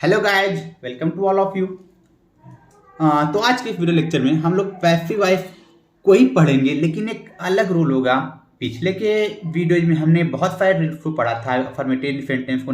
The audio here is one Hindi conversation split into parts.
Hello guys, welcome to all of you. तो आज के इस वीडियो लेक्चर में हम लोग पैसिव वॉइस को ही पढ़ेंगे, लेकिन एक अलग रूल होगा। पिछले के वीडियोज में हमने बहुत सारे रूल्स को पढ़ा था। अफर्मेटिव सेंटेंस को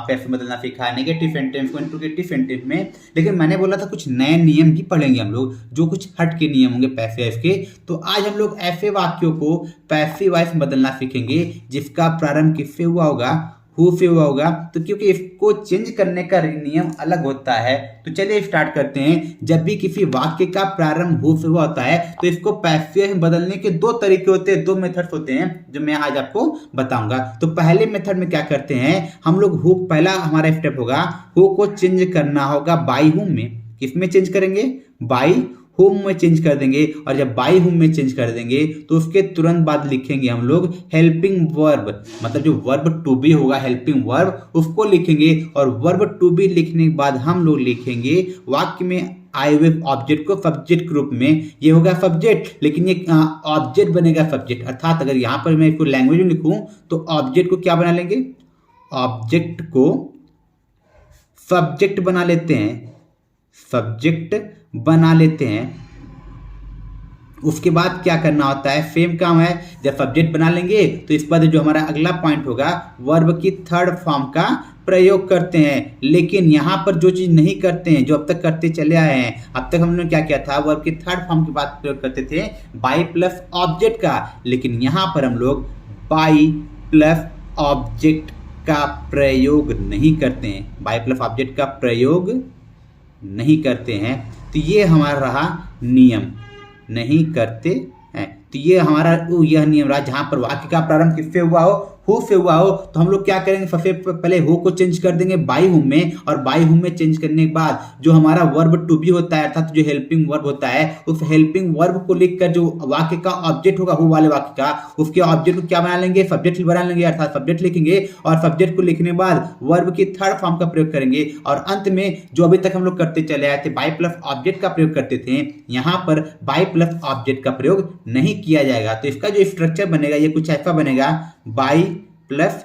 पैसिव बदलना सीखा, नेगेटिव सेंटेंस को इंट्रोगेटिव सेंटेंस में। लेकिन मैंने बोला था कुछ नए नियम भी पढ़ेंगे हम लोग, जो कुछ हट के नियम होंगे पैसिव वॉइस के। तो आज हम लोग ऐसे वाक्यों को पैसिव वॉइस बदलना सीखेंगे जिसका प्रारंभ किससे हुआ होगा, हु से हुआ होगा। तो क्योंकि इसको चेंज करने का नियम अलग होता है, तो चलिए स्टार्ट करते हैं। जब भी किसी वाक्य का प्रारंभ हु से हुआ होता है तो इसको पैसिव में बदलने के दो तरीके होते हैं, दो मेथड्स होते हैं जो मैं आज आपको बताऊंगा। तो पहले मेथड में क्या करते हैं हम लोग, हु पहला हमारा स्टेप होगा, हु को चेंज करना होगा बाई हुम में। किस में चेंज करेंगे? बाई होम में चेंज कर देंगे। और जब बाई होम में चेंज कर देंगे तो उसके तुरंत बाद लिखेंगे हम लोग हेल्पिंग वर्ब, मतलब जो वर्ब टू बी होगा हेल्पिंग वर्ब उसको लिखेंगे। और वर्ब टू बी लिखने के बाद हम लोग लिखेंगे वाक्य में आए हुए ऑब्जेक्ट को सब्जेक्ट ग्रुप में। ये होगा सब्जेक्ट, लेकिन ये ऑब्जेक्ट बनेगा सब्जेक्ट। अर्थात अगर यहाँ पर मैं इसको लैंग्वेज में लिखूं तो ऑब्जेक्ट को क्या बना लेंगे? ऑब्जेक्ट को सब्जेक्ट बना लेते हैं, सब्जेक्ट बना लेते हैं। उसके बाद क्या करना होता है, सेम काम है। जब सब्जेक्ट बना लेंगे तो इस बाद जो हमारा अगला पॉइंट होगा, वर्ब की थर्ड फॉर्म का प्रयोग करते हैं। लेकिन यहां पर जो चीज नहीं करते हैं, जो अब तक करते चले आए हैं, अब तक हमने क्या किया था, वर्ब की थर्ड फॉर्म की बात प्रयोग करते थे बाई प्लस ऑब्जेक्ट का। लेकिन यहां पर हम लोग बाई प्लस ऑब्जेक्ट का प्रयोग नहीं करते हैं, बाई प्लस ऑब्जेक्ट का प्रयोग नहीं करते हैं। तो ये हमारा रहा नियम, नहीं करते हैं। तो ये हमारा यह नियम रहा जहां पर वाक्य का प्रारंभ किससे हुआ हो, हु से हुआ हो। तो हम लोग क्या करेंगे, सबसे पहले हु को चेंज कर देंगे बाई हुम में। और बाई हुम में चेंज करने के बाद जो हमारा वर्ब टू बी होता है, अर्थात जो हेल्पिंग वर्ब होता है, उस हेल्पिंग वर्ब को लिखकर जो वाक्य का ऑब्जेक्ट होगा हु वाले वाक्य का, उसके ऑब्जेक्ट को क्या बना लेंगे, सब्जेक्ट बना लेंगे। अर्थात सब्जेक्ट लिखेंगे और सब्जेक्ट को लिखने के बाद वर्ब की थर्ड फॉर्म का प्रयोग करेंगे। और अंत में जो अभी तक हम लोग करते चले आए थे, बाई प्लस ऑब्जेक्ट का प्रयोग करते थे, यहां पर बाई प्लस ऑब्जेक्ट का प्रयोग नहीं किया जाएगा। तो इसका जो स्ट्रक्चर बनेगा ये कुछ ऐसा बनेगा, बाई प्लस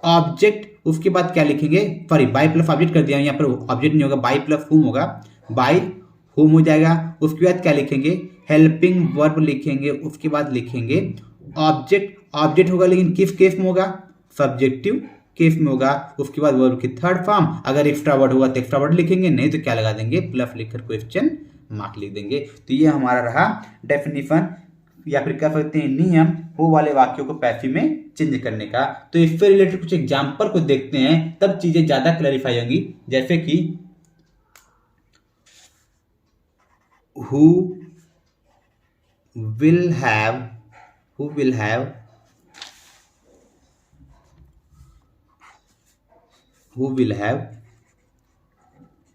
ऑब्जेक्ट, उसके बाद क्या लिखेंगे, सॉरी बाई प्लस ऑब्जेक्ट कर दिया, यहाँ पर ऑब्जेक्ट नहीं होगा, बाई प्लस हुम होगा, बाई हुम हो जाएगा। उसके बाद क्या लिखेंगे, हेल्पिंग वर्ब लिखेंगे। उसके बाद लिखेंगे ऑब्जेक्ट, ऑब्जेक्ट होगा लेकिन किस केस में होगा, सब्जेक्टिव केस में होगा। उसके बाद वर्ब की थर्ड फॉर्म, अगर एक्स्ट्रा वर्ड होगा तो एक्स्ट्रा वर्ड लिखेंगे, नहीं तो क्या लगा देंगे, प्लस लिखकर क्वेश्चन मार्क लिख देंगे। तो ये हमारा रहा डेफिनेशन या फिर कह सकते हैं नियम, वो वाले वाक्यों को पैसिव में चेंज करने का। तो इससे रिलेटेड कुछ एग्जांपल को देखते हैं, तब चीजें ज्यादा क्लैरिफाई होंगी। जैसे कि who will have, who will have, who will have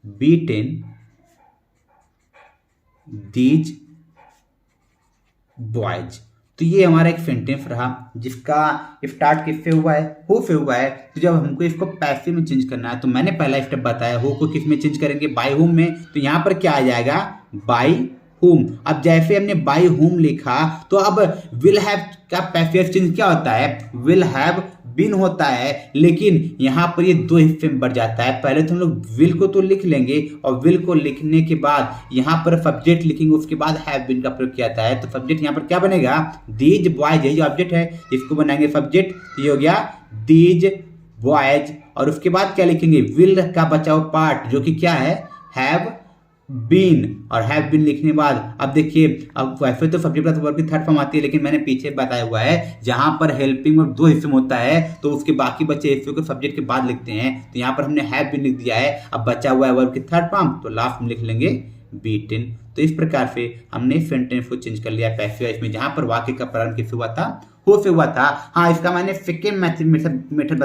beaten these boys. तो ये हमारा एक सेंटेंस रहा जिसका स्टार्ट किससे हुआ है, हु से हुआ है। तो जब हमको इसको पैसिव में चेंज करना है तो मैंने पहला स्टेप बताया, हु को किस में चेंज करेंगे, बाई हुम में। तो यहां पर क्या आ जाएगा, बाई हुम। अब जैसे हमने बाई हुम लिखा तो अब विल हैव का पैसिव चेंज क्या होता है, विल हैव बीन होता है। लेकिन यहां पर ये दो हिस्से में बढ़ जाता है। पहले तो हम लोग विल को तो लिख लेंगे और विल को लिखने के बाद यहां पर सब्जेक्ट लिखेंगे, उसके बाद हैव बीन का प्रयोग किया जाता है। तो सब्जेक्ट यहां पर क्या बनेगा, दीज बॉयज, यही ऑब्जेक्ट है, इसको बनाएंगे सब्जेक्ट, ये हो गया दीज बॉयज। और उसके बाद क्या लिखेंगे, विल का बचा हुआ पार्ट जो कि क्या है, हैव बीन। और हैव बीन लिखने के बाद अब देखिए, अब वैसे तो सब्जेक्ट प्लस वर्ब की थर्ड फॉर्म आती है, लेकिन मैंने पीछे बताया हुआ है जहां पर हेल्पिंग वर्ब दो हिस्से में होता है तो उसके बाकी बचे हिस्सों को सब्जेक्ट के बाद लिखते हैं। तो यहां पर हमने हैव बीन लिख दिया है, अब बचा हुआ है वर्ब की थर्ड फॉर्म, तो लास्ट में लिख लेंगे बीटेन। तो इस प्रकार से हमने सेंटेंस को चेंज कर लिया पैसिव वॉइस में, जहां पर वाक्य का प्रारंभ किससे हुआ था, हु से हुआ था। हाँ, इसका मैंने सेकेंड मेथड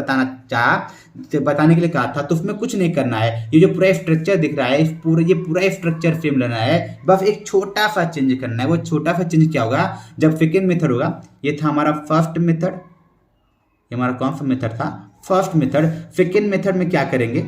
बताने के लिए कहा था, तो उसमें कुछ नहीं करना है। ये जो पूरा स्ट्रक्चर दिख रहा है, ये पूरा स्ट्रक्चर सेम लेना है, बस एक छोटा सा चेंज करना है। वो छोटा सा चेंज क्या होगा, जब सेकेंड मेथड होगा, ये था हमारा फर्स्ट मेथड, ये हमारा कौन सा मेथड था, फर्स्ट मेथड। सेकेंड मेथड में क्या करेंगे,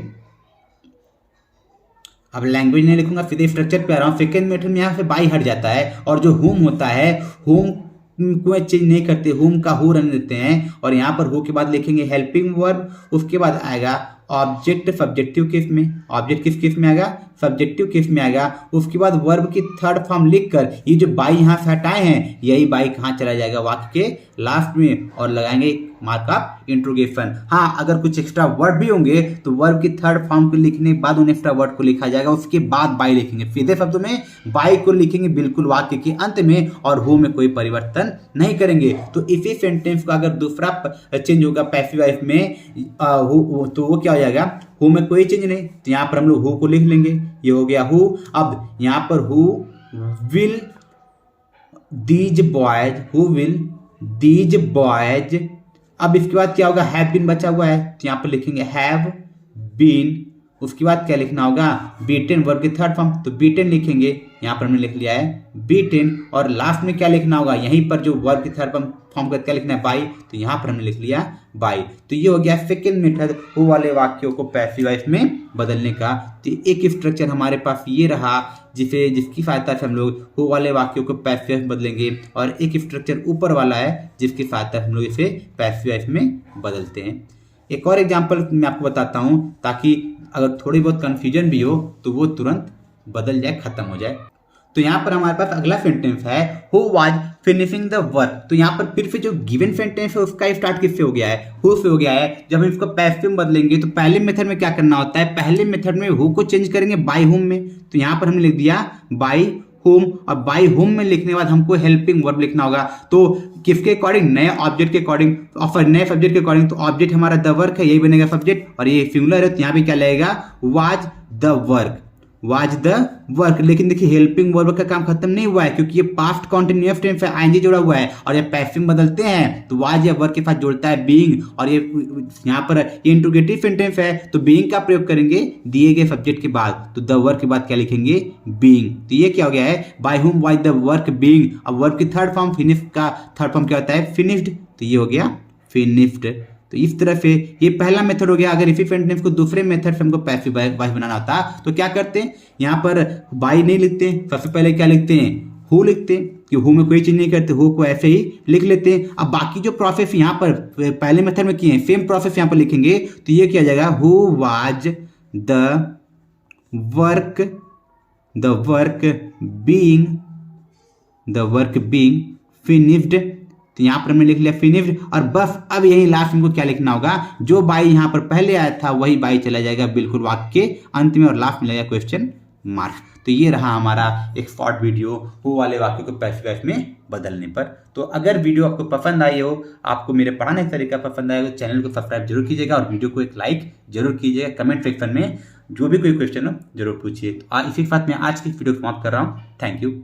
अब लैंग्वेज नहीं लिखूंगा, सीधे स्ट्रक्चर पे आ रहा हूँ। सेकेंड मेथड में यहाँ से बाई हट जाता है और जो होम होता है, होम को चेंज नहीं करते, होम का हु रहने देते हैं। और यहाँ पर हु के बाद लिखेंगे हेल्पिंग वर्ब, उसके बाद आएगा ऑब्जेक्ट सब्जेक्टिव केस में, ऑब्जेक्ट किस केस में आएगा, सब्जेक्टिव केस में आएगा। उसके बाद वर्ब की थर्ड फॉर्म लिखकर ये जो बाई यहाँ से हटाए हैं यही बाई कहाँ चला जाएगा, वाक्य के लास्ट में, और लगाएंगे मार्क ऑफ इंट्रोगेशन। हाँ, अगर कुछ एक्स्ट्रा वर्ड भी होंगे तो वर्ब की थर्ड फॉर्म को लिखने के बाद उन एक्स्ट्रा वर्ड को लिखा जाएगा, उसके बाद बाई लिखेंगे। सीधे शब्दों में बाई को लिखेंगे बिल्कुल वाक्य के अंत में, और हु में कोई परिवर्तन नहीं करेंगे। तो इसी सेंटेंस का अगर दूसरा चेंज होगा पैसिव वॉइस में तो वो क्या हो जाएगा, हु में कोई चेंज नहीं, तो यहाँ पर हम लोग हु को लिख लेंगे, ये हो गया हु। अब यहाँ पर who will these boys, who will these boys. अब इसके बाद क्या होगा, हैव बीन बचा हुआ है तो यहाँ पर लिखेंगे हैव बीन। उसके बाद क्या लिखना होगा, बीटेन, वर्ब की थर्ड फॉर्म, तो बीटेन लिखेंगे, यहाँ पर हमने लिख लिया है बीटेन। और लास्ट में क्या लिखना होगा, यहीं पर जो वर्ब की थर्ड फॉर्म का क्या लिखना है, बाई, तो यहाँ पर हमने लिख लिया बाई। तो ये हो गया सेकेंड मेथड हु वाले वाक्यों को पैसिव वॉइस में बदलने का। तो एक स्ट्रक्चर हमारे पास ये रहा जिसकी सहायता से हम लोग हु वाले वाक्यों को पैसिव वॉइस में बदलेंगे, और एक स्ट्रक्चर ऊपर वाला है जिसकी सहायता से हम लोग इसे पैसिव वॉइस में बदलते हैं। एक और एग्जाम्पल मैं आपको बताता हूँ ताकि अगर थोड़ी बहुत कंफ्यूजन भी हो तो वो तुरंत बदल जाए, खत्म हो जाए। तो यहाँ पर हमारे पास अगला सेंटेंस है who was finishing the work. तो यहाँ पर फिर से जो गिवन सेंटेंस है उसका स्टार्ट किससे हो गया है, हु से हो गया है। जब हम इसको पैसिव में बदलेंगे तो पहले मेथड में क्या करना होता है, पहले मेथड में हु को चेंज करेंगे बाय हुम में, तो यहाँ पर हमने लिख दिया बाय हुम, और बाय हुम में लिखने के बाद हमको हेल्पिंग वर्ब लिखना होगा। तो किसके अकॉर्डिंग, नए ऑब्जेक्ट के अकॉर्डिंग, और नए सब्जेक्ट के अकॉर्डिंग। तो ऑब्जेक्ट हमारा द वर्क है, यही बनेगा सब्जेक्ट, और ये सिंगुलर है तो यहाँ पे क्या लगेगा, was the work, was the work. लेकिन देखिए हेल्पिंग वर्ब का काम खत्म नहीं हुआ है क्योंकि ये पास्ट कॉन्टिन्यूअस टेंस है, आईएनजी जुड़ा हुआ है, और ये पैसिव बदलते हैं तो वाज या वर्क के साथ जुड़ता है बीइंग, और ये यहाँ पर ये इंट्रोगेटिव सेंटेंस है तो बीइंग का प्रयोग करेंगे दिए गए सब्जेक्ट के बाद, तो द वर्क के बाद क्या लिखेंगे, बीइंग। तो ये क्या हो गया है, by whom was the work being. अब वर्क की थर्ड फॉर्म फिनिश का थर्ड फॉर्म क्या होता है, फिनिश्ड, तो ये हो गया फिनिश्ड। तो इस तरह से ये पहला मेथड हो गया। अगर इसी सेंटेंस को दूसरे मेथड से हमको पैसिव वॉइस बनाना होता तो क्या करते हैं, यहाँ पर बाई नहीं लिखते, सबसे पहले क्या लिखते हैं, हु लिखते हैं, कि हु में कोई चीज नहीं करते, हु को ऐसे ही लिख लेते हैं। अब बाकी जो प्रोसेस यहाँ पर पहले मेथड में किए हैं सेम प्रोसेस यहाँ पर लिखेंगे, तो ये क्या जाएगा, who was the work being finished. तो यहाँ पर हमने लिख लिया फिनिश्ड, और बस अब यही लास्ट में क्या लिखना होगा, जो बाई यहाँ पर पहले आया था वही बाई चला जाएगा बिल्कुल वाक्य के अंत में, और लास्ट में लगेगा क्वेश्चन मार्क। तो ये रहा हमारा एक शॉर्ट वीडियो हु वाले वाक्य को पैसिव वॉइस में बदलने पर। तो अगर वीडियो आपको पसंद आई हो, आपको मेरे पढ़ाने का तरीका पसंद आएगा, तो चैनल को सब्सक्राइब जरूर कीजिएगा और वीडियो को एक लाइक जरूर कीजिएगा। कमेंट सेक्शन में जो भी कोई क्वेश्चन हो जरूर पूछिए। तो इसी के साथ मैं आज की वीडियो समाप्त कर रहा हूँ। Thank you.